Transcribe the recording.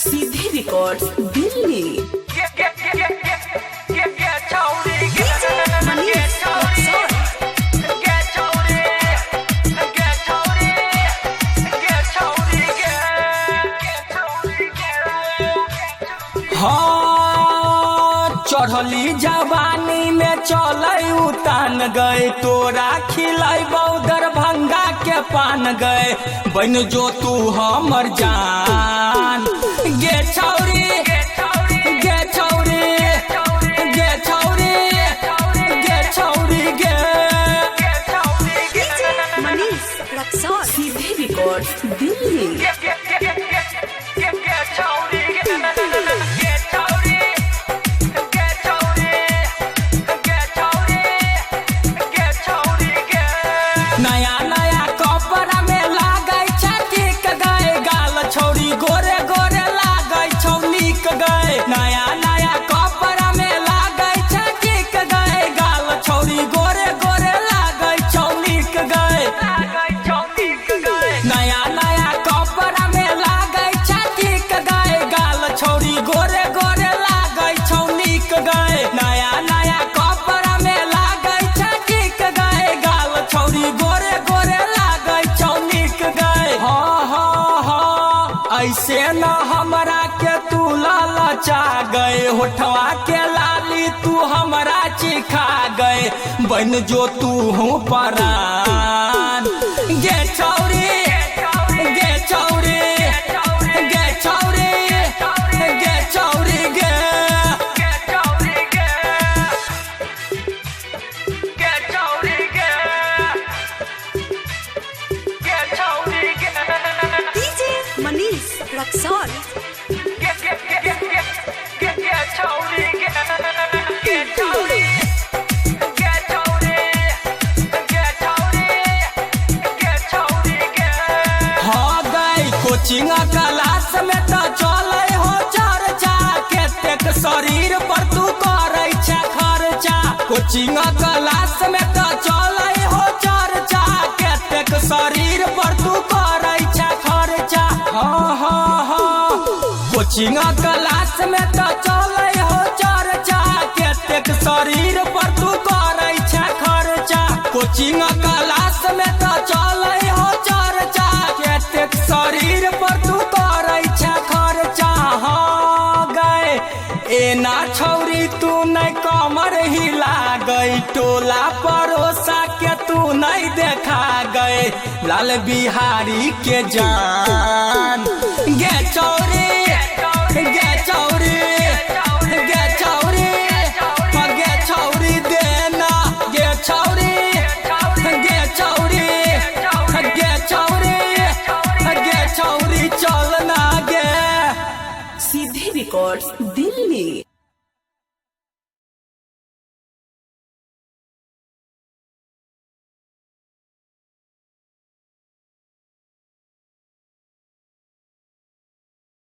सीधे रिकॉर्ड्स दिल्ली। चढ़ली जवानी में चल उतान गए तोरा खिलाई दरभंगा के पान गए बन जो तू हमर जान गे छौरी गे छौरी गे छौरी गे छौरी गे मनीष रक्सौल। सीधे रिकॉर्ड्स दिल्ली। नया नया कपड़ा में लागै टिक गए गाल छौरी गोरे गोरे लागै छौ नीक गए नया नया कपड़ा में लागै टिक गए गाल छौरी गोरे गोरे लागै छौ नीक गए नया नया कपड़ा में लागै टिक गए गाल छौरी गोरे गोरे लागै छौ नीक गए नया नया कपड़ा में लागै टिक गए गाल छौरी गोरे गोरे लागै छौ नीक गए ऐसे न हमरा के तू लालचा गए होठवा के लाली तू हमरा चिखा गए बन जो तू हूँ परान गे छौरी गे छौरी गे छौरी गे छौरी गे DJ Manish Raxaul. Coaching class में तो चले हो चर्चा केतेक शरीर पर तू करे छे खर्चा कोचिंग क्लास में तो चले हो चर्चा केतेक शरीर पर तू करे छे खर्चा कोचिंग क्लास में तो चले हो चर्चा केतेक शरीर पर तू करे छे खर्चा कोचिंग क्लास में तो चले हो चर्चा केतेक शरीर पर तू करे छे खर्चा गए एना छौरी तू नहीं कमर हिला गई टोला पड़ोसा के तू नहीं देखा गए लाल बिहारी के जान गे छौरी गे छौरी गे छौरी गे छौरी देना गे छौरी गे छौरी गे छौरी गे छौरी चलना गे। सीधे रिकॉर्ड्स दिल्ली।